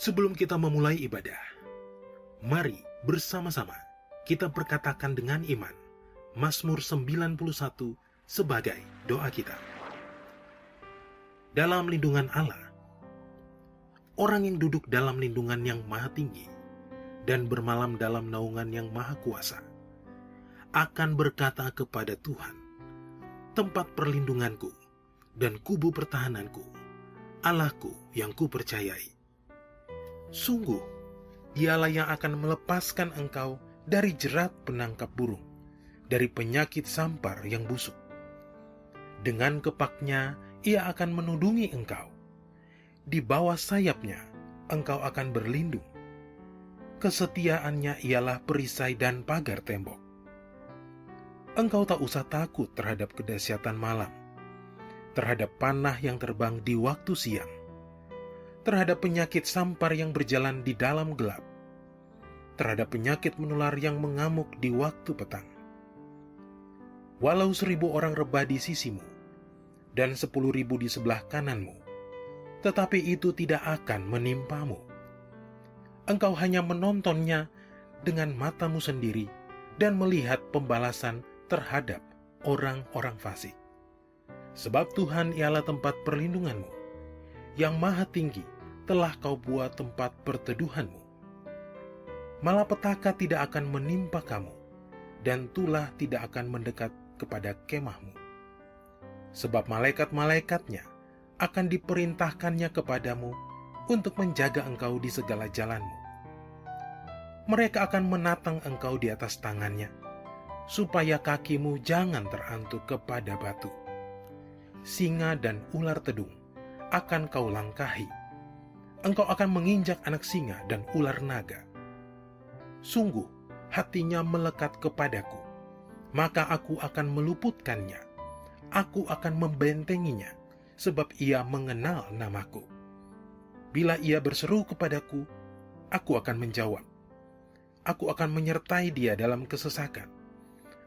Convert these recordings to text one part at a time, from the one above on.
Sebelum kita memulai ibadah, mari bersama-sama kita perkatakan dengan iman Mazmur 91 sebagai doa kita. Dalam lindungan Allah, orang yang duduk dalam lindungan yang maha tinggi dan bermalam dalam naungan yang maha kuasa akan berkata kepada Tuhan, tempat perlindunganku dan kubu pertahananku, Allahku yang kupercayai. Sungguh, dialah yang akan melepaskan engkau dari jerat penangkap burung, dari penyakit sampar yang busuk. Dengan kepaknya, ia akan menudungi engkau. Di bawah sayapnya, engkau akan berlindung. Kesetiaannya ialah perisai dan pagar tembok. Engkau tak usah takut terhadap kedahsyatan malam, terhadap panah yang terbang di waktu siang, terhadap penyakit sampar yang berjalan di dalam gelap, terhadap penyakit menular yang mengamuk di waktu petang. Walau 1.000 orang rebah di sisimu, dan 10.000 di sebelah kananmu, tetapi itu tidak akan menimpamu. Engkau hanya menontonnya dengan matamu sendiri dan melihat pembalasan terhadap orang-orang fasik. Sebab Tuhan ialah tempat perlindunganmu, yang maha tinggi telah kau buat tempat perteduhanmu. Malapetaka tidak akan menimpa kamu, dan tulah tidak akan mendekat kepada kemahmu. Sebab malaikat-malaikatnya akan diperintahkannya kepadamu untuk menjaga engkau di segala jalanmu. Mereka akan menatang engkau di atas tangannya, supaya kakimu jangan terantuk kepada batu. Singa dan ular tedung akan kau langkahi. Engkau akan menginjak anak singa dan ular naga. Sungguh, hatinya melekat kepadaku, maka aku akan meluputkannya. Aku akan membentenginya, sebab ia mengenal namaku. Bila ia berseru kepadaku, aku akan menjawab. Aku akan menyertai dia dalam kesesakan.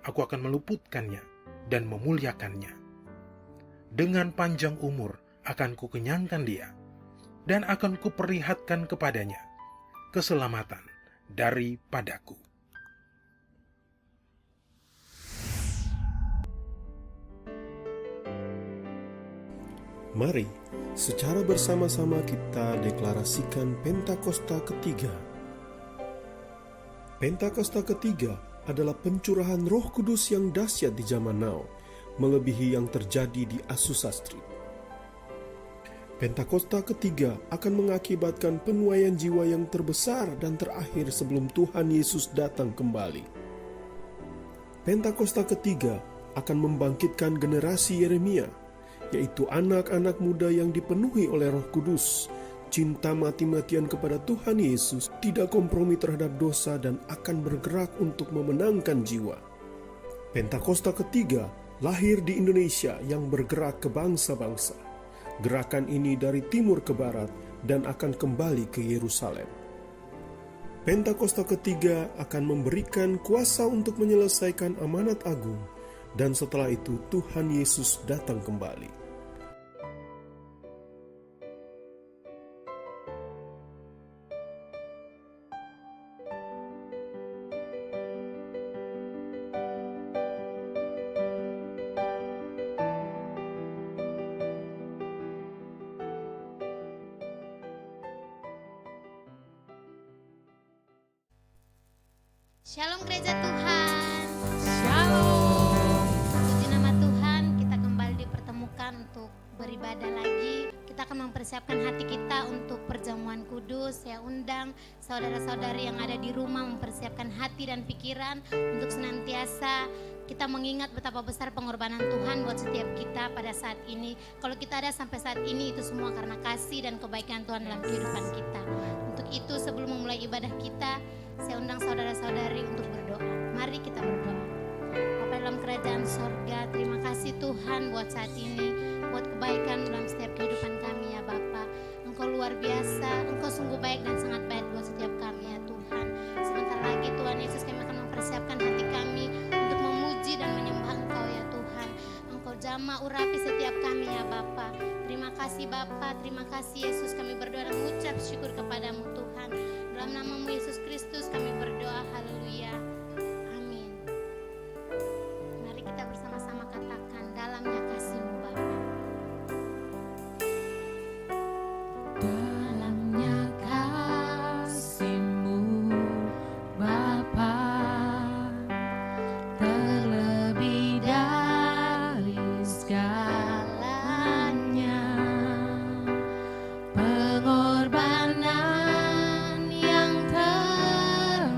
Aku akan meluputkannya dan memuliakannya. Dengan panjang umur akan kukenyangkan dia, dan akan kuperlihatkan kepadanya keselamatan daripadaku. Mari secara bersama-sama kita deklarasikan Pentakosta ketiga. Pentakosta ketiga adalah pencurahan Roh Kudus yang dahsyat di zaman now, melebihi yang terjadi di Azusa Street. Pentakosta ketiga akan mengakibatkan penuaian jiwa yang terbesar dan terakhir sebelum Tuhan Yesus datang kembali. Pentakosta ketiga akan membangkitkan generasi Yeremia, yaitu anak-anak muda yang dipenuhi oleh Roh Kudus, cinta mati-matian kepada Tuhan Yesus, tidak kompromi terhadap dosa dan akan bergerak untuk memenangkan jiwa. Pentakosta ketiga lahir di Indonesia yang bergerak ke bangsa-bangsa. Gerakan ini dari timur ke barat dan akan kembali ke Yerusalem. Pentakosta ketiga akan memberikan kuasa untuk menyelesaikan amanat agung, dan setelah itu Tuhan Yesus datang kembali. Shalom gereja Tuhan. Shalom. Puji nama Tuhan, kita kembali dipertemukan untuk beribadah lagi. Kita akan mempersiapkan hati kita untuk perjamuan kudus. Saya undang saudara-saudari yang ada di rumah mempersiapkan hati dan pikiran untuk senantiasa kita mengingat betapa besar pengorbanan Tuhan buat setiap kita pada saat ini. Kalau kita ada sampai saat ini, itu semua karena kasih dan kebaikan Tuhan dalam kehidupan kita. Untuk itu, sebelum memulai ibadah kita, saya undang saudara-saudari untuk berdoa. Mari kita berdoa. Bapa dalam kerajaan sorga, terima kasih Tuhan buat saat ini, buat kebaikan dalam setiap kehidupan kami ya Bapa. Engkau luar biasa, Engkau sungguh baik dan sangat baik buat setiap kami ya Tuhan. Sebentar lagi Tuhan Yesus, kami akan mempersiapkan hati kami untuk memuji dan menyembah Engkau ya Tuhan. Engkau jamah urapi setiap kami ya Bapa. Terima Terima kasih Bapa, terima kasih Yesus, kami berdoa dan mengucap syukur kepadamu Tuhan. Dalam namamu Yesus Kristus kami berdoa, haleluya, amin. Mari kita bersama-sama katakan, dalamnya kasih-Mu Bapa. Dalamnya kasih-Mu Bapa, terlebih dari segalanya, pengorbanan yang telah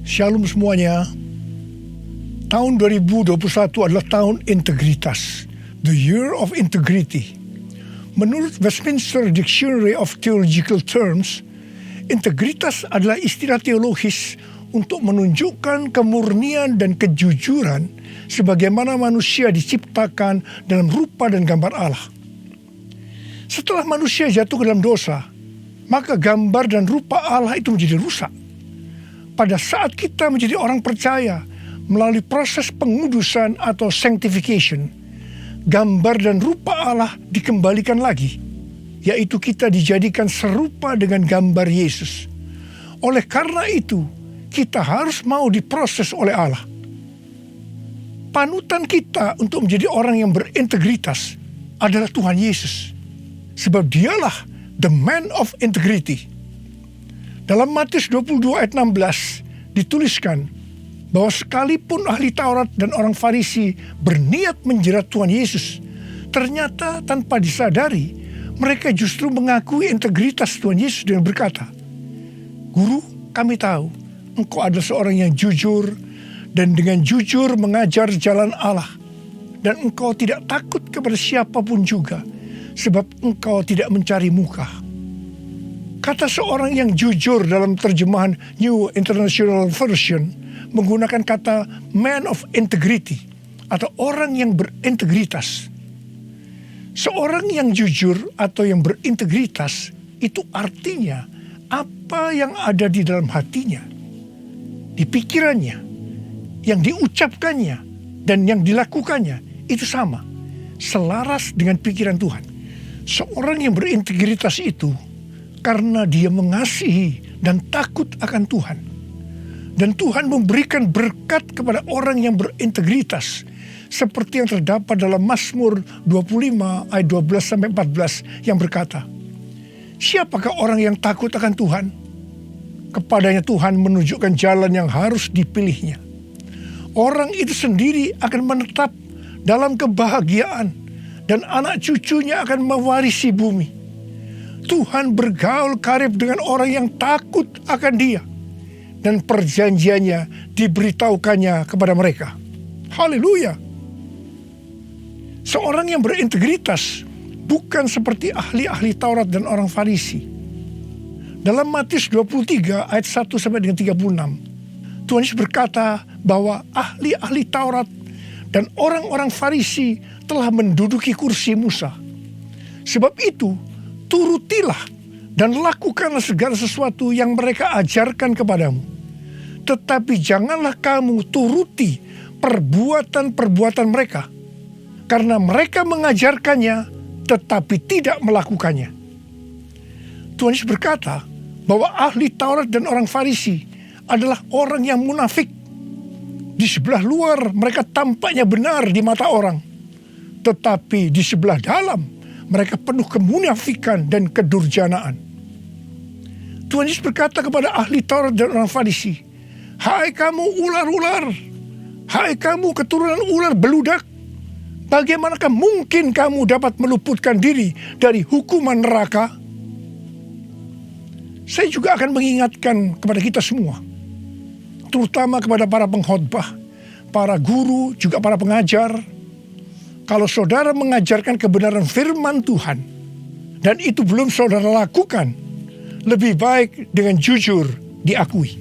Shalom semuanya. Tahun 2021 adalah tahun integritas, the year of integrity. Menurut Westminster Dictionary of Theological Terms, integritas adalah istilah teologis untuk menunjukkan kemurnian dan kejujuran sebagaimana manusia diciptakan dalam rupa dan gambar Allah. Setelah manusia jatuh ke dalam dosa, maka gambar dan rupa Allah itu menjadi rusak. Pada saat kita menjadi orang percaya melalui proses pengudusan atau sanctification, gambar dan rupa Allah dikembalikan lagi, yaitu kita dijadikan serupa dengan gambar Yesus. Oleh karena itu, kita harus mau diproses oleh Allah. Panutan kita untuk menjadi orang yang berintegritas adalah Tuhan Yesus, sebab dialah the man of integrity. Dalam Matius 22 ayat 16 dituliskan bahwa sekalipun ahli Taurat dan orang Farisi berniat menjerat Tuhan Yesus, ternyata tanpa disadari mereka justru mengakui integritas Tuhan Yesus dengan berkata, "Guru, kami tahu Engkau adalah seorang yang jujur dan dengan jujur mengajar jalan Allah, dan Engkau tidak takut kepada siapapun juga, sebab Engkau tidak mencari muka." Kata seorang yang jujur dalam terjemahan New International Version menggunakan kata man of integrity atau orang yang berintegritas. Seorang yang jujur atau yang berintegritas itu artinya apa yang ada di dalam hatinya, di pikirannya, yang diucapkannya dan yang dilakukannya itu sama, selaras dengan pikiran Tuhan. Seorang yang berintegritas itu karena dia mengasihi dan takut akan Tuhan. Dan Tuhan memberikan berkat kepada orang yang berintegritas, seperti yang terdapat dalam Mazmur 25 ayat 12-14 yang berkata, "Siapakah orang yang takut akan Tuhan? Kepadanya Tuhan menunjukkan jalan yang harus dipilihnya. Orang itu sendiri akan menetap dalam kebahagiaan, dan anak cucunya akan mewarisi bumi. Tuhan bergaul karib dengan orang yang takut akan Dia, dan perjanjiannya diberitahukannya kepada mereka." Haleluya! Seorang yang berintegritas bukan seperti ahli-ahli Taurat dan orang Farisi. Dalam Matius 23 ayat 1 sampai dengan 36, Tuhan Yesus berkata bahwa ahli-ahli Taurat dan orang-orang Farisi telah menduduki kursi Musa. Sebab itu, turutilah dan lakukanlah segala sesuatu yang mereka ajarkan kepadamu. Tetapi janganlah kamu turuti perbuatan-perbuatan mereka, karena mereka mengajarkannya tetapi tidak melakukannya. Tuhan Yesus berkata bahwa ahli Taurat dan orang Farisi adalah orang yang munafik. Di sebelah luar mereka tampaknya benar di mata orang, tetapi di sebelah dalam mereka penuh kemunafikan dan kedurjanaan. Tuhan Yesus berkata kepada ahli Taurat dan orang Farisi, "Hai kamu ular-ular, hai kamu keturunan ular beludak, bagaimanakah mungkin kamu dapat meluputkan diri dari hukuman neraka?" Saya juga akan mengingatkan kepada kita semua, terutama kepada para pengkhotbah, para guru, juga para pengajar. Kalau saudara mengajarkan kebenaran firman Tuhan dan itu belum saudara lakukan, lebih baik dengan jujur diakui.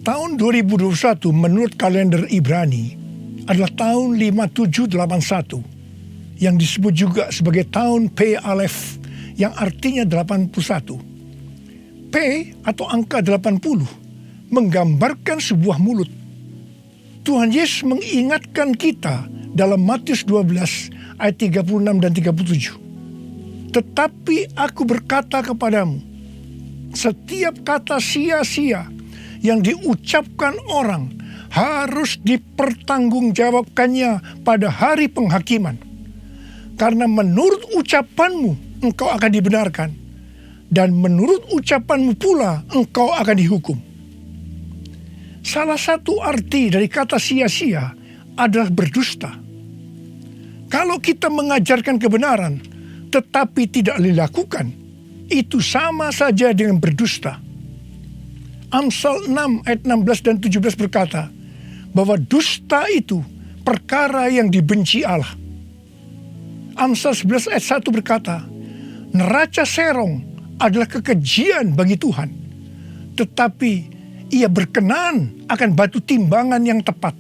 Tahun 2021 menurut kalender Ibrani adalah tahun 5781 yang disebut juga sebagai tahun P Aleph yang artinya 81. P atau angka 80 menggambarkan sebuah mulut. Tuhan Yesus mengingatkan kita dalam Matius 12 ayat 36 dan 37. "Tetapi aku berkata kepadamu, setiap kata sia-sia yang diucapkan orang harus dipertanggungjawabkannya pada hari penghakiman. Karena menurut ucapanmu engkau akan dibenarkan, dan menurut ucapanmu pula engkau akan dihukum." Salah satu arti dari kata sia-sia adalah berdusta. Kalau kita mengajarkan kebenaran tetapi tidak dilakukan, itu sama saja dengan berdusta. Amsal 6 ayat 16 dan 17 berkata bahwa dusta itu perkara yang dibenci Allah. Amsal 11 ayat 1 berkata, neraca serong adalah kekejian bagi Tuhan, tetapi ia berkenan akan batu timbangan yang tepat.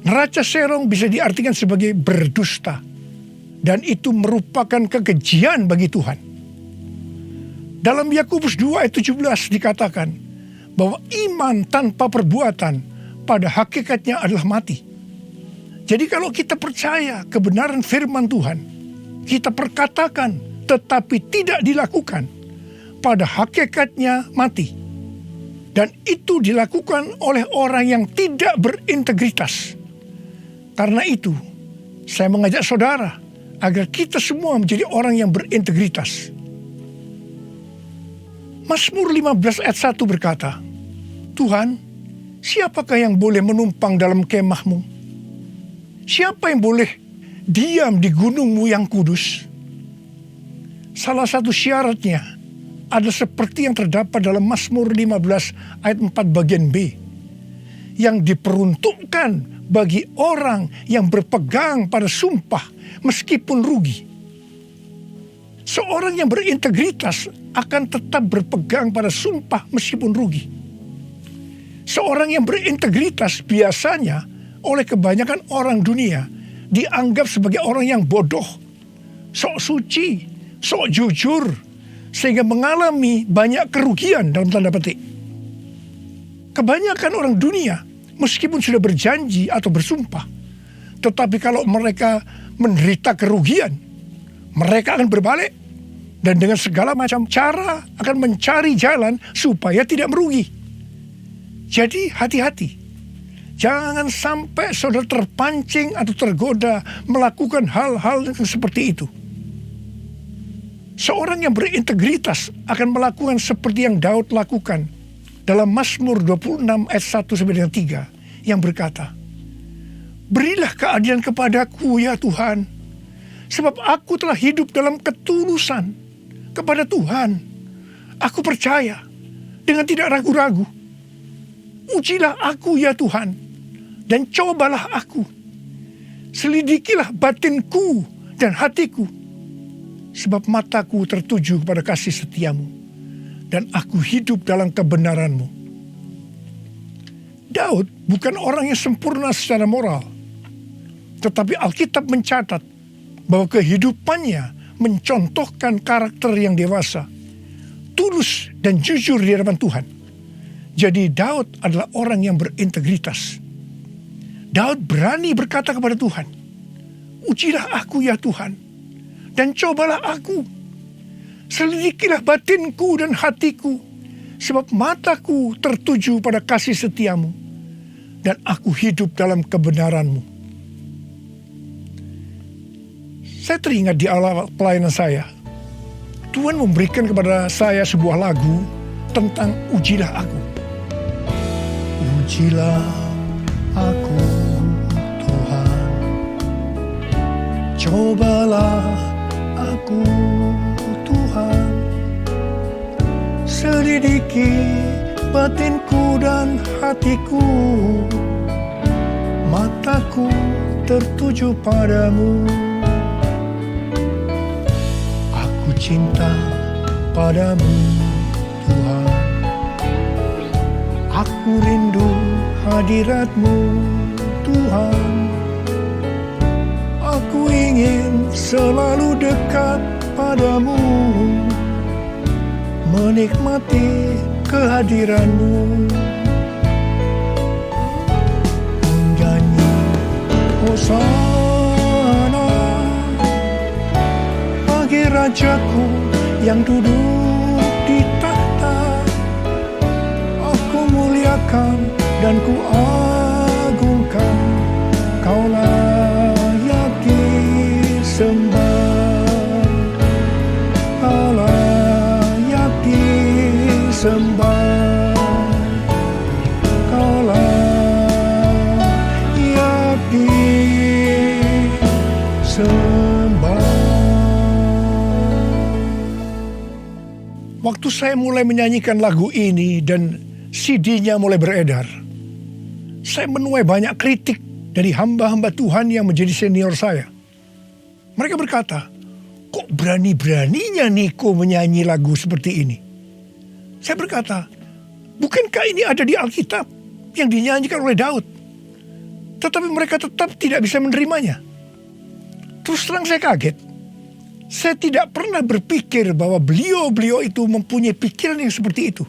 Neraca serong bisa diartikan sebagai berdusta, dan itu merupakan kekejian bagi Tuhan. Dalam Yakobus 2 ayat 17 dikatakan bahwa iman tanpa perbuatan pada hakikatnya adalah mati. Jadi kalau kita percaya kebenaran firman Tuhan, kita perkatakan tetapi tidak dilakukan, pada hakikatnya mati. Dan itu dilakukan oleh orang yang tidak berintegritas. Karena itu, saya mengajak saudara agar kita semua menjadi orang yang berintegritas. Mazmur 15 ayat 1 berkata, Tuhan, siapakah yang boleh menumpang dalam kemah-Mu? Siapa yang boleh diam di gunung-Mu yang kudus? Salah satu syaratnya adalah seperti yang terdapat dalam Mazmur 15 ayat 4 bagian B, yang diperuntukkan bagi orang yang berpegang pada sumpah meskipun rugi. Seorang yang berintegritas akan tetap berpegang pada sumpah meskipun rugi. Seorang yang berintegritas biasanya oleh kebanyakan orang dunia dianggap sebagai orang yang bodoh, sok suci, sok jujur, sehingga mengalami banyak kerugian dalam tanda petik. Kebanyakan orang dunia meskipun sudah berjanji atau bersumpah, tetapi kalau mereka menderita kerugian, mereka akan berbalik dan dengan segala macam cara akan mencari jalan supaya tidak merugi. Jadi hati-hati, jangan sampai saudara terpancing atau tergoda melakukan hal-hal yang seperti itu. Seorang yang berintegritas akan melakukan seperti yang Daud lakukan dalam Mazmur 26 ayat 1-3 yang berkata, berilah keadilan kepadaku ya Tuhan, sebab aku telah hidup dalam ketulusan kepada Tuhan. Aku percaya dengan tidak ragu-ragu. Ujilah aku ya Tuhan, dan cobalah aku. Selidikilah batinku dan hatiku, sebab mataku tertuju kepada kasih setiamu, dan aku hidup dalam kebenaranmu. Daud bukan orang yang sempurna secara moral, tetapi Alkitab mencatat bahwa kehidupannya mencontohkan karakter yang dewasa, tulus dan jujur di hadapan Tuhan. Jadi Daud adalah orang yang berintegritas. Daud berani berkata kepada Tuhan, ujilah aku ya Tuhan, dan cobalah aku. Selidikilah batinku dan hatiku, sebab mataku tertuju pada kasih setiamu, dan aku hidup dalam kebenaranmu. Saya teringat di awal pelayanan saya, Tuhan memberikan kepada saya sebuah lagu tentang ujilah aku. Ujilah aku Tuhan, cobalah aku Tuhan, selidiki batinku dan hatiku, mataku tertuju padamu. Aku cinta padamu Tuhan, aku rindu hadirat-Mu Tuhan, aku ingin selalu dekat padamu, menikmati kehadiran-Mu. Menyanyi Hosana bagi Rajaku yang duduk di tahta. Aku muliakan dan ku agungkan, Kau layak disembah, Kau layak disembah, Kau layak disembah. waktu saya mulai menyanyikan lagu ini dan CD-nya mulai beredar, saya menuai banyak kritik dari hamba-hamba Tuhan yang menjadi senior saya. Mereka berkata, kok berani-beraninya Niko menyanyi lagu seperti ini? Saya berkata, bukankah ini ada di Alkitab yang dinyanyikan oleh Daud? Tetapi mereka tetap tidak bisa menerimanya. Terus terang saya kaget. Saya tidak pernah berpikir bahwa beliau-beliau itu mempunyai pikiran yang seperti itu.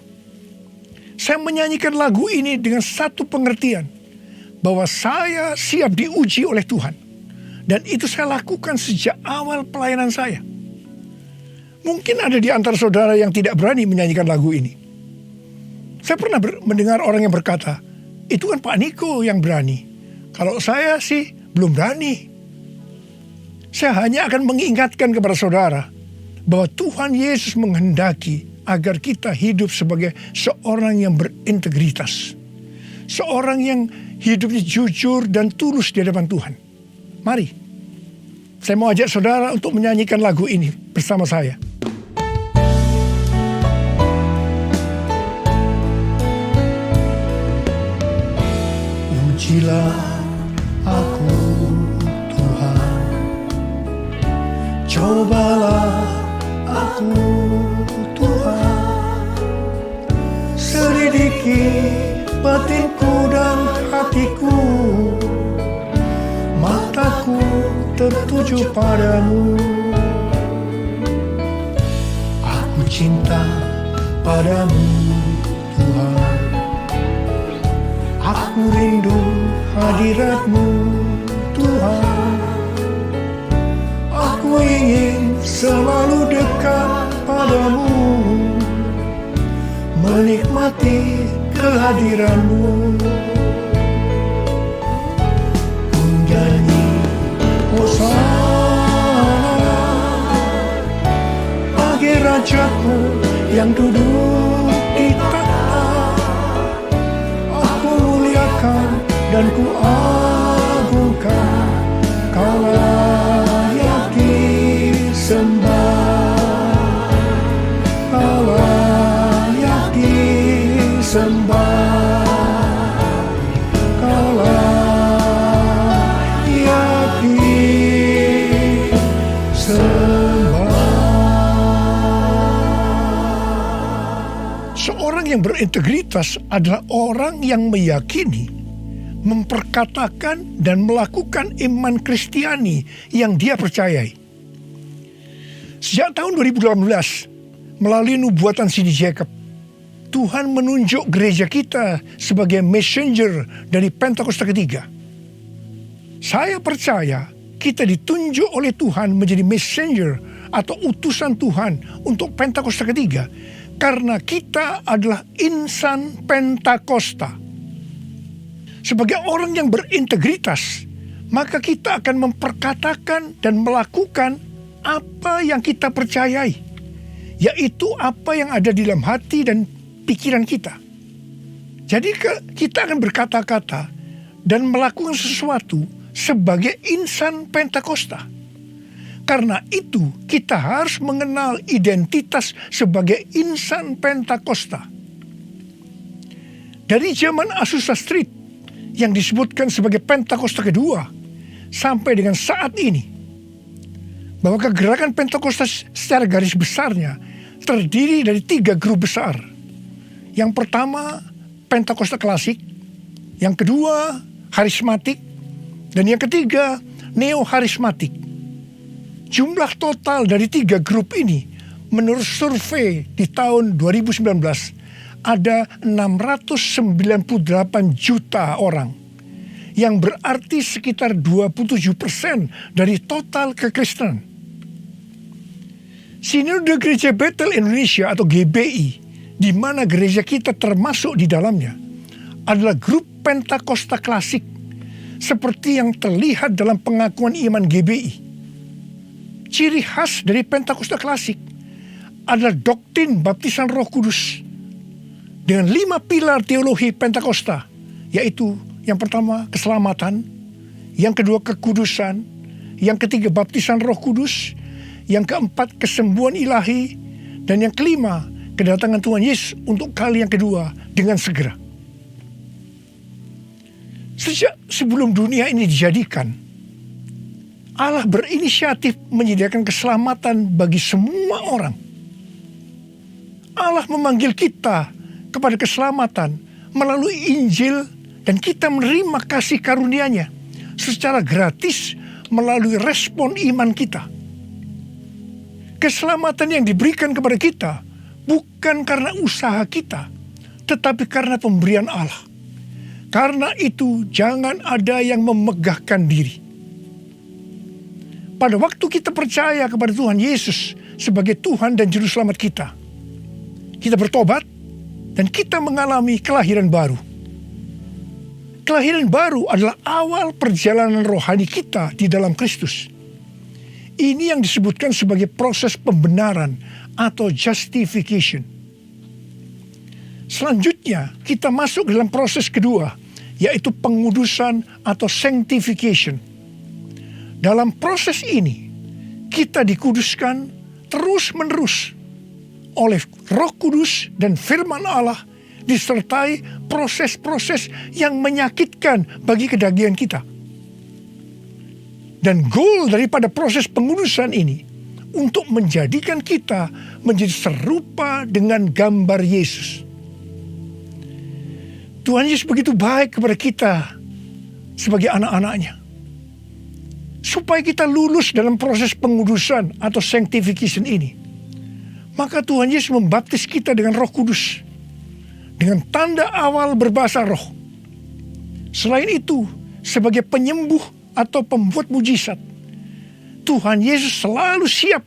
Saya menyanyikan lagu ini dengan satu pengertian, bahwa saya siap diuji oleh Tuhan. Dan itu saya lakukan sejak awal pelayanan saya. Mungkin ada di antara saudara yang tidak berani menyanyikan lagu ini. Saya pernah mendengar orang yang berkata, itu kan Pak Niko yang berani. Kalau saya sih belum berani. Saya hanya akan mengingatkan kepada saudara bahwa Tuhan Yesus menghendaki agar kita hidup sebagai seorang yang berintegritas. Seorang yang hidupnya jujur dan tulus di hadapan Tuhan. Mari, saya mau ajak saudara untuk menyanyikan lagu ini bersama saya. Ujilah aku Tuhan, cobalah aku Tuhan, selidiki batinku dan hatiku, mataku tertuju padamu. Aku cinta padamu Tuhan, aku rindu hadirat-Mu Tuhan, aku ingin selalu dekat padamu, menikmati kehadiran-Mu. Ku nyanyi Hosana bagi Rajaku yang duduk di tahta. Aku muliakan dan ku agungkan, Kau layak disembah, Kau layak disembah, Kau layak disembah. Seorang yang berintegritas adalah orang yang meyakini, memperkatakan dan melakukan iman Kristiani yang dia percayai. Sejak tahun 2018, melalui nubuatan Cindy Jacob, Tuhan menunjuk gereja kita sebagai messenger dari Pentakosta ketiga. Saya percaya kita ditunjuk oleh Tuhan menjadi messenger atau utusan Tuhan untuk Pentakosta ketiga karena kita adalah insan Pentakosta. Sebagai orang yang berintegritas, maka kita akan memperkatakan dan melakukan apa yang kita percayai, yaitu apa yang ada di dalam hati dan pikiran kita. Jadi kita akan berkata-kata dan melakukan sesuatu sebagai insan Pentakosta. Karena itu kita harus mengenal identitas sebagai insan Pentakosta. Dari zaman Azusa Street yang disebutkan sebagai Pentakosta kedua sampai dengan saat ini, bahwa kegerakan Pentakosta secara garis besarnya terdiri dari 3 grup besar. Yang pertama Pentakosta klasik, yang kedua harismatik, dan yang ketiga neo-harismatik. Jumlah total dari 3 grup ini menurut survei di tahun 2019 ada 698 juta orang, yang berarti sekitar 27% dari total kekristenan. Sinode Gereja Bethel Indonesia atau GBI, di mana gereja kita termasuk di dalamnya, adalah grup Pentakosta klasik, seperti yang terlihat dalam pengakuan iman GBI. Ciri khas dari Pentakosta klasik adalah doktrin baptisan Roh Kudus dengan 5 pilar teologi Pentakosta, yaitu yang pertama keselamatan, yang kedua kekudusan, yang ketiga baptisan Roh Kudus, yang keempat kesembuhan ilahi, dan yang kelima kedatangan Tuhan Yesus untuk kali yang kedua dengan segera. Sejak sebelum dunia ini dijadikan, Allah berinisiatif menyediakan keselamatan bagi semua orang. Allah memanggil kita kepada keselamatan melalui Injil, dan kita menerima kasih karunia-Nya secara gratis melalui respon iman kita. Keselamatan yang diberikan kepada kita bukan karena usaha kita, tetapi karena pemberian Allah. Karena itu jangan ada yang memegahkan diri. Pada waktu kita percaya kepada Tuhan Yesus sebagai Tuhan dan Juru Selamat kita bertobat dan kita mengalami kelahiran baru. Kelahiran baru adalah awal perjalanan rohani kita di dalam Kristus. Ini yang disebutkan sebagai proses pembenaran atau justification. Selanjutnya kita masuk dalam proses kedua, yaitu pengudusan atau sanctification. Dalam proses ini kita dikuduskan terus-menerus oleh Roh Kudus dan firman Allah, disertai proses-proses yang menyakitkan bagi kedagingan kita. Dan goal daripada proses pengudusan ini untuk menjadikan kita menjadi serupa dengan gambar Yesus. Tuhan Yesus begitu baik kepada kita sebagai anak-anaknya, supaya kita lulus dalam proses pengudusan atau sanctification ini. Maka Tuhan Yesus membaptis kita dengan Roh Kudus, dengan tanda awal berbahasa roh. Selain itu, sebagai penyembuh atau pembuat mujizat, Tuhan Yesus selalu siap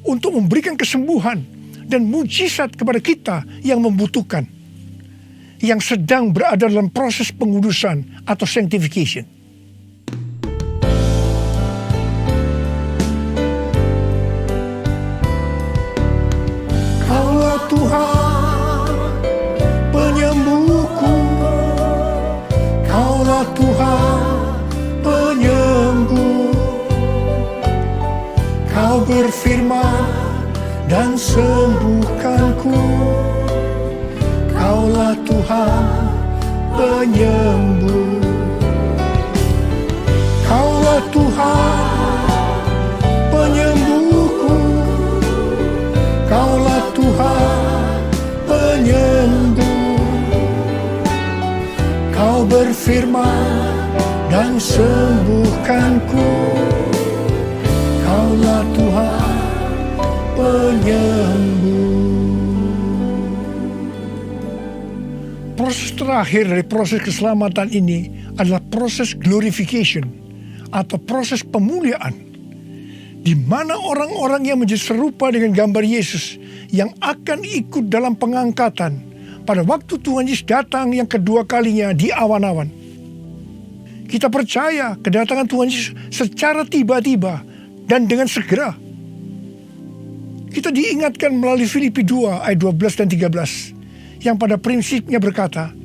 untuk memberikan kesembuhan dan mujizat kepada kita yang membutuhkan, yang sedang berada dalam proses pengudusan atau sanctification. Kaulah Tuhan penyembuhku, Kaulah Tuhan penyembuh. Kau berfirman dan sembuhkanku. Kaulah Tuhan penyembuh. Kaulah Tuhan penyembuhku. Kaulah Tuhan penyembuh. Kau berfirman dan sembuhkanku. Kaulah Tuhan penyembuh. Proses terakhir dari proses keselamatan ini adalah proses glorification atau proses pemuliaan, di mana orang-orang yang menjadi serupa dengan gambar Yesus yang akan ikut dalam pengangkatan pada waktu Tuhan Yesus datang yang kedua kalinya di awan-awan. Kita percaya kedatangan Tuhan Yesus secara tiba-tiba dan dengan segera. Kita diingatkan melalui Filipi 2 ayat 12 dan 13 yang pada prinsipnya berkata,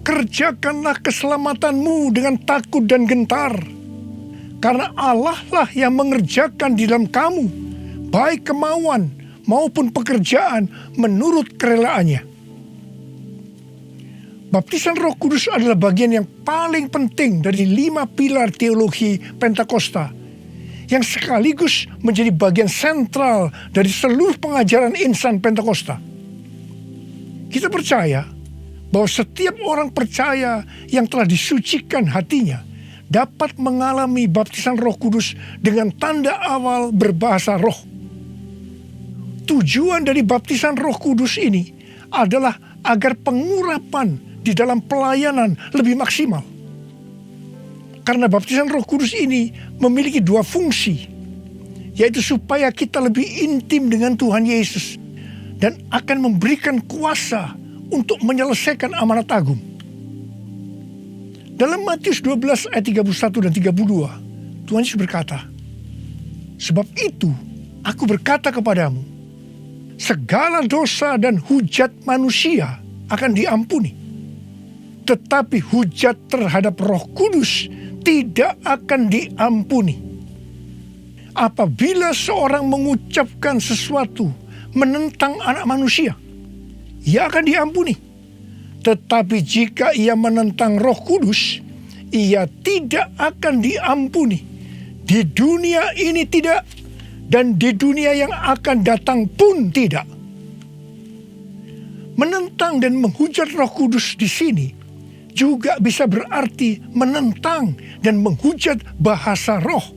kerjakanlah keselamatanmu dengan takut dan gentar, karena Allah lah yang mengerjakan di dalam kamu baik kemauan maupun pekerjaan menurut kerelaannya. Baptisan Roh Kudus adalah bagian yang paling penting dari 5 pilar teologi Pentakosta, yang sekaligus menjadi bagian sentral dari seluruh pengajaran insan Pentakosta. Kita percaya bahwa setiap orang percaya yang telah disucikan hatinya dapat mengalami baptisan Roh Kudus dengan tanda awal berbahasa roh. Tujuan dari baptisan Roh Kudus ini adalah agar pengurapan di dalam pelayanan lebih maksimal. Karena baptisan Roh Kudus ini memiliki 2 fungsi, yaitu supaya kita lebih intim dengan Tuhan Yesus dan akan memberikan kuasa untuk menyelesaikan amanat agung. Dalam Matius 12 ayat 31 dan 32, Tuhan Yesus berkata, sebab itu aku berkata kepadamu, segala dosa dan hujat manusia akan diampuni, tetapi hujat terhadap Roh Kudus tidak akan diampuni. Apabila seorang mengucapkan sesuatu menentang anak manusia, ia akan diampuni. Tetapi jika ia menentang Roh Kudus, ia tidak akan diampuni. Di dunia ini tidak, dan di dunia yang akan datang pun tidak. Menentang dan menghujat Roh Kudus di sini juga bisa berarti menentang dan menghujat bahasa roh.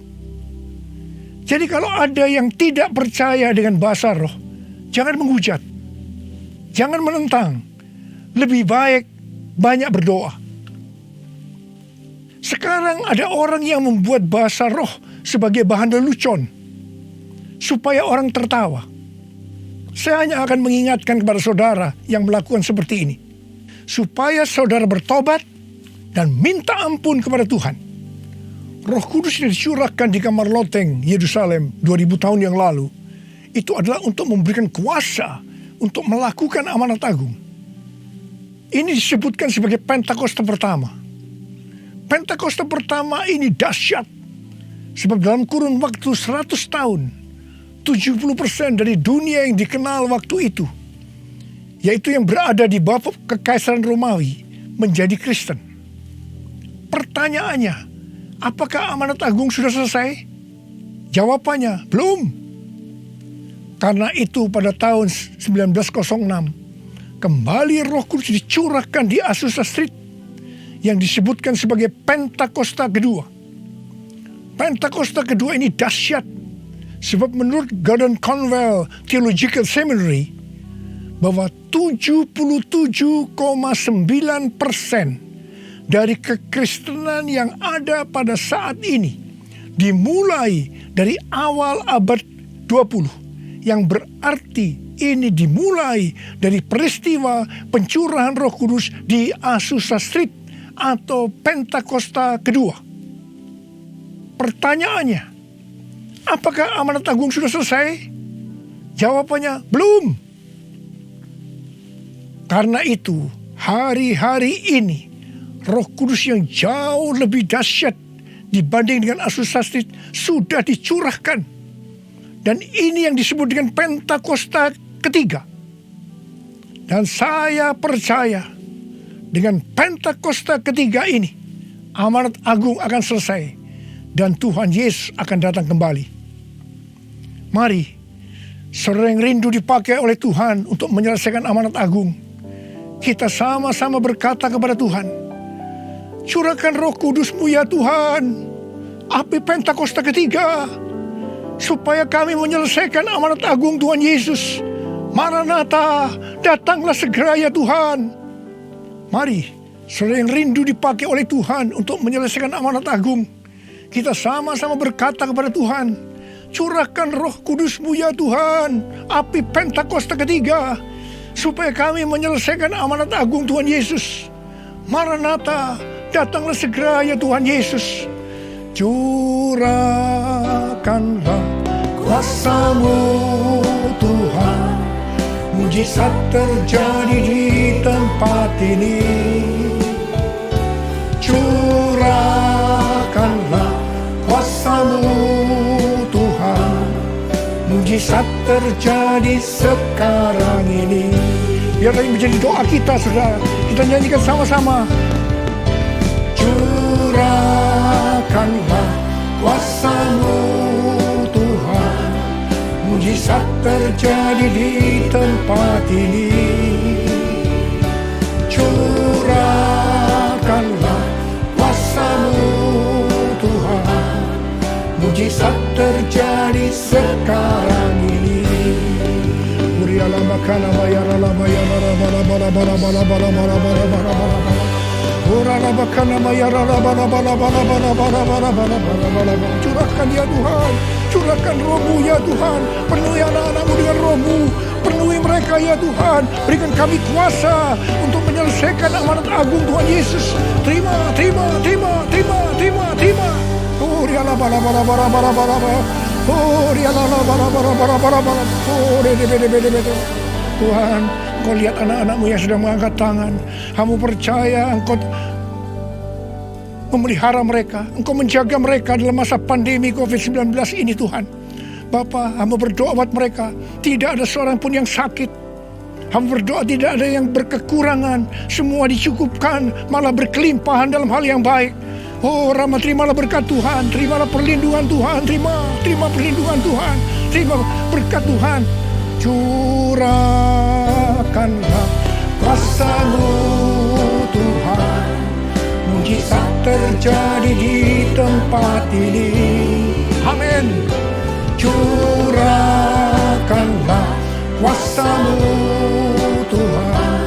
Jadi kalau ada yang tidak percaya dengan bahasa roh, jangan menghujat, jangan menentang. Lebih baik banyak berdoa. Sekarang ada orang yang membuat bahasa roh sebagai bahan lelucon supaya orang tertawa. Saya hanya akan mengingatkan kepada saudara yang melakukan seperti ini, supaya saudara bertobat dan minta ampun kepada Tuhan. Roh Kudus yang dicurahkan di kamar loteng Yerusalem 2000 tahun yang lalu, itu adalah untuk memberikan kuasa untuk melakukan amanat agung. Ini disebutkan sebagai Pentakosta pertama. Pentakosta pertama ini dahsyat, sebab dalam kurun waktu 100 tahun, 70% dari dunia yang dikenal waktu itu, yaitu yang berada di bawah kekaisaran Romawi, menjadi Kristen. Pertanyaannya, apakah amanat agung sudah selesai? Jawabannya, belum. Karena itu pada tahun 1906, kembali Roh Kudus dicurahkan di Azusa Street yang disebutkan sebagai Pentakosta kedua. Pentakosta kedua ini dahsyat, sebab menurut Gordon Conwell Theological Seminary, bahwa 77,9% dari kekristenan yang ada pada saat ini dimulai dari awal abad 20, yang berarti ini dimulai dari peristiwa pencurahan Roh Kudus di Azusa Street atau Pentakosta kedua. Pertanyaannya, apakah amanat agung sudah selesai? Jawabannya, belum. Karena itu, hari-hari ini, Roh Kudus yang jauh lebih dahsyat dibanding dengan Azusa Street sudah dicurahkan. Dan ini yang disebut dengan Pentakosta ketiga. Dan saya percaya dengan Pentakosta ketiga ini, amanat agung akan selesai dan Tuhan Yesus akan datang kembali. Mari, saudara yang rindu dipakai oleh Tuhan untuk menyelesaikan amanat agung, kita sama-sama berkata kepada Tuhan, curahkan Roh Kudus-Mu ya Tuhan, api Pentakosta ketiga, supaya kami menyelesaikan amanat agung Tuhan Yesus. Maranatha, datanglah segera ya Tuhan. Mari, saudara yang rindu dipakai oleh Tuhan untuk menyelesaikan amanat agung, kita sama-sama berkata kepada Tuhan, curahkan Roh Kudus-Mu ya Tuhan, api Pentakosta ketiga, supaya kami menyelesaikan amanat agung Tuhan Yesus. Maranatha, datanglah segera ya Tuhan Yesus. Curahkanlah kuasa-Mu Tuhan, mujizat terjadi di tempat ini. Curahkanlah kuasa-Mu Tuhan, mujizat terjadi sekarang ini. Biarlah ini menjadi doa kita, saudara. Kita nyanyikan sama-sama. Curahkanlah kuasa-Mu Tuhan, mujizat terjadi di tempat ini. Curahkanlah kuasa-Mu Tuhan, mujizat terjadi sekarang ini. Urialah makana bayara la bayara la bala bala bala bala bala bala bala bala bala. Curahkan ya Tuhan, curahkan Roh-Mu ya Tuhan, penuhi anak-anak-Mu dengan Roh-Mu, penuhi mereka ya Tuhan, berikan kami kuasa untuk menyelesaikan amanat agung Tuhan Yesus. Terima, terima, terima, terima, terima, terima. Oh, rialah bala bala bala bala bala bala. Oh, rialah bala bala bala bala bala. Oh, de. Tuhan, Engkau lihat anak-anak-Mu yang sudah mengangkat tangan. Kamu percaya Engkau memelihara mereka, Engkau menjaga mereka dalam masa pandemi COVID-19 ini Tuhan. Bapa, hamba berdoa buat mereka, tidak ada seorang pun yang sakit. Hamba berdoa tidak ada yang berkekurangan, semua dicukupkan, malah berkelimpahan dalam hal yang baik. Oh Rama, terimalah berkat Tuhan, terimalah perlindungan Tuhan, terima perlindungan Tuhan, terima berkat Tuhan. Curahkanlah kuasa-Mu Tuhan, mujizat terjadi di tempat ini. Amin. Curahkanlah kuasa-Mu Tuhan,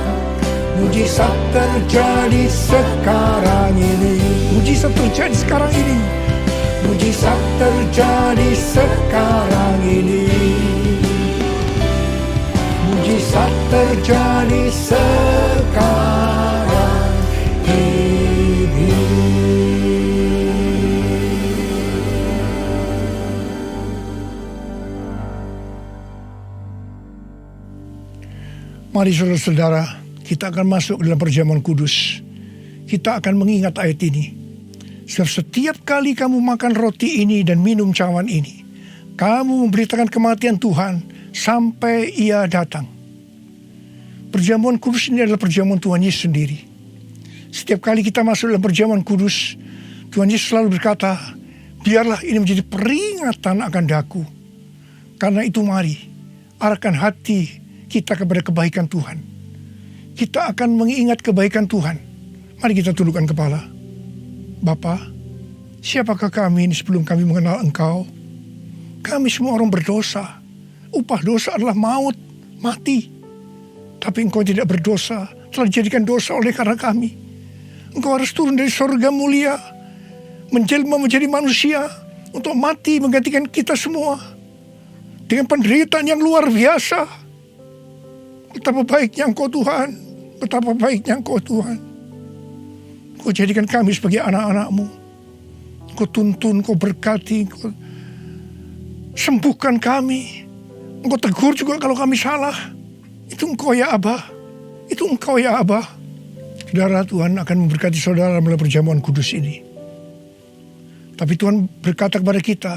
mujizat terjadi sekarang ini. Mujizat terjadi sekarang ini. Mujizat terjadi sekarang ini. Mujizat terjadi sekarang ini. Mari saudara-saudara, kita akan masuk dalam perjamuan kudus. Kita akan mengingat ayat ini. Sebab setiap kali kamu makan roti ini dan minum cawan ini, kamu memberitakan kematian Tuhan sampai Ia datang. Perjamuan kudus ini adalah perjamuan Tuhan Yesus sendiri. Setiap kali kita masuk dalam perjamuan kudus, Tuhan Yesus selalu berkata, biarlah ini menjadi peringatan akan daku. Karena itu mari, arahkan hati kita kepada kebaikan Tuhan. Kita akan mengingat kebaikan Tuhan. Mari kita tundukkan kepala. Bapa, siapakah kami ini sebelum kami mengenal Engkau? Kami semua orang berdosa. Upah dosa adalah maut, mati. Tapi Engkau tidak berdosa, telah dijadikan dosa oleh karena kami. Engkau harus turun dari surga mulia, menjelma menjadi manusia, untuk mati menggantikan kita semua. Dengan penderitaan yang luar biasa. Betapa baiknya Engkau Tuhan, betapa baiknya Engkau Tuhan. Engkau jadikan kami sebagai anak-anak-Mu. Engkau tuntun, Engkau berkati, Engkau sembuhkan kami. Engkau tegur juga kalau kami salah. Itu Engkau ya Abah, itu Engkau ya Abah. Saudara, Tuhan akan memberkati saudara melalui perjamuan kudus ini. Tapi Tuhan berkata kepada kita,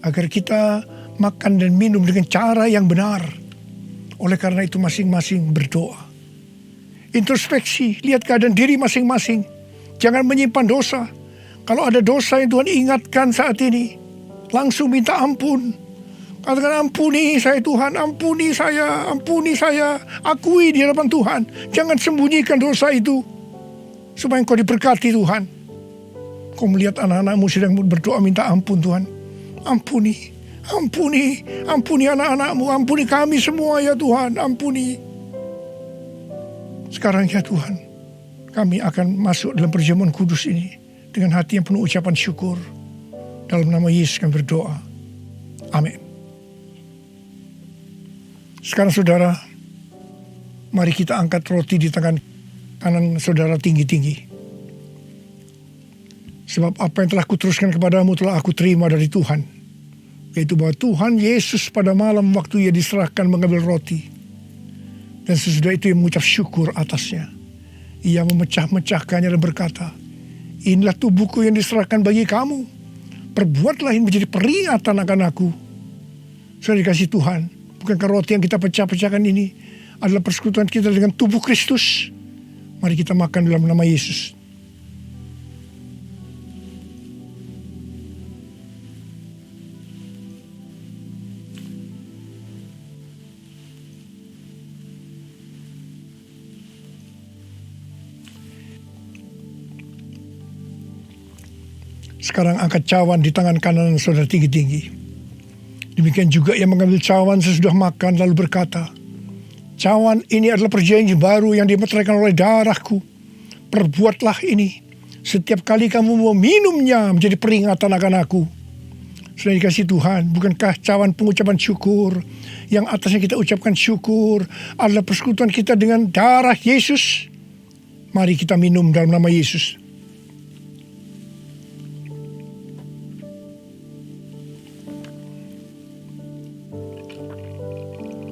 agar kita makan dan minum dengan cara yang benar. Oleh karena itu masing-masing berdoa. Introspeksi, lihat keadaan diri masing-masing. Jangan menyimpan dosa. Kalau ada dosa yang Tuhan ingatkan saat ini, langsung minta ampun. Katakan, ampuni saya Tuhan, ampuni saya, akui di hadapan Tuhan. Jangan sembunyikan dosa itu, supaya Engkau diberkati Tuhan. Kau melihat anak-anak-Mu sedang berdoa minta ampun Tuhan. Ampuni anak-anak-Mu, ampuni kami semua ya Tuhan, ampuni. Sekarang ya Tuhan, kami akan masuk dalam perjamuan kudus ini dengan hati yang penuh ucapan syukur. Dalam nama Yesus kami berdoa. Amin. Sekarang saudara, mari kita angkat roti di tangan kanan saudara tinggi-tinggi. Sebab apa yang telah kuteruskan kepadamu telah aku terima dari Tuhan. Yaitu bahwa Tuhan Yesus pada malam waktu Ia diserahkan mengambil roti. Dan sesudah itu Ia mengucap syukur atasnya. Ia memecah-mecahkannya dan berkata, inilah tubuhku yang diserahkan bagi kamu. Perbuatlah ini menjadi peringatan akan aku. Sudah dikasih Tuhan. Bukankah roti yang kita pecah-pecahkan ini adalah persekutuan kita dengan tubuh Kristus? Mari kita makan dalam nama Yesus. Sekarang angkat cawan di tangan kanan saudara tinggi-tinggi. Demikian juga ia mengambil cawan sesudah makan lalu berkata, cawan ini adalah perjanjian baru yang dimeteraikan oleh darahku. Perbuatlah ini setiap kali kamu meminumnya menjadi peringatan akan aku. Sudah dikasih Tuhan, bukankah cawan pengucapan syukur yang atasnya kita ucapkan syukur adalah persekutuan kita dengan darah Yesus? Mari kita minum dalam nama Yesus.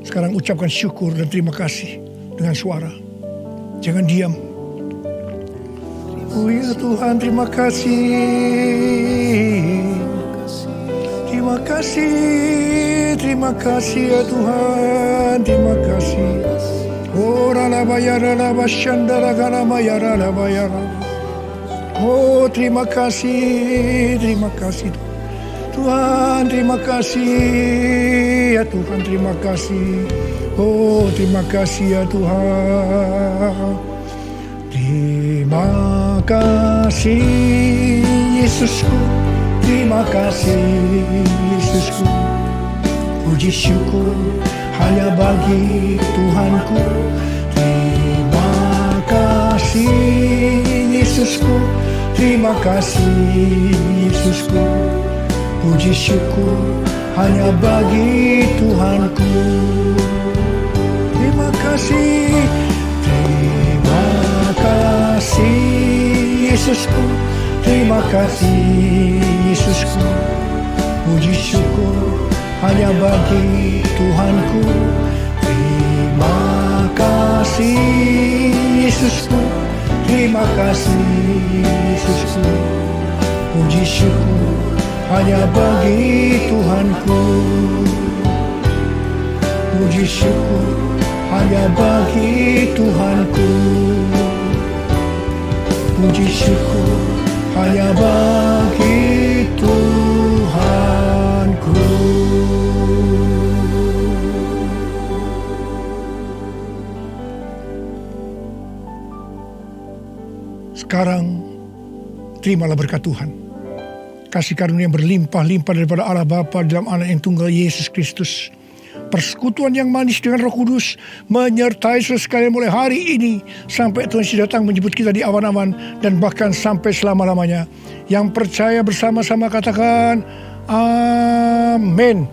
Sekarang ucapkan syukur dan terima kasih dengan suara. Jangan diam. Oh ya Tuhan, terima kasih. Terima kasih ya Tuhan, terima kasih. Oh, terima kasih Tuhan, terima kasih ya Tuhan, terima kasih. Oh, terima kasih ya Tuhan. Terima kasih Yesusku, terima kasih Yesusku. Puji syukur hanya bagi Tuhanku. Terima kasih Yesusku, terima kasih Yesusku. Puji syukur hanya bagi Tuhanku. Terima kasih, terima kasih Yesusku, terima kasih Yesusku. Puji syukur hanya bagi Tuhanku. Terima kasih Yesusku, terima kasih Yesusku. Puji syukur hanya bagi Tuhanku. Puji syukur hanya bagi Tuhanku. Puji syukur hanya bagi Tuhanku. Sekarang terimalah berkat Tuhan. Kasih karunia yang berlimpah-limpah daripada Allah Bapa dalam Anak yang tunggal Yesus Kristus. Persekutuan yang manis dengan Roh Kudus menyertai saudara sekalian mulai hari ini sampai Tuhan Yesus datang menjemput kita di awan-awan dan bahkan sampai selama-lamanya. Yang percaya bersama-sama katakan amin.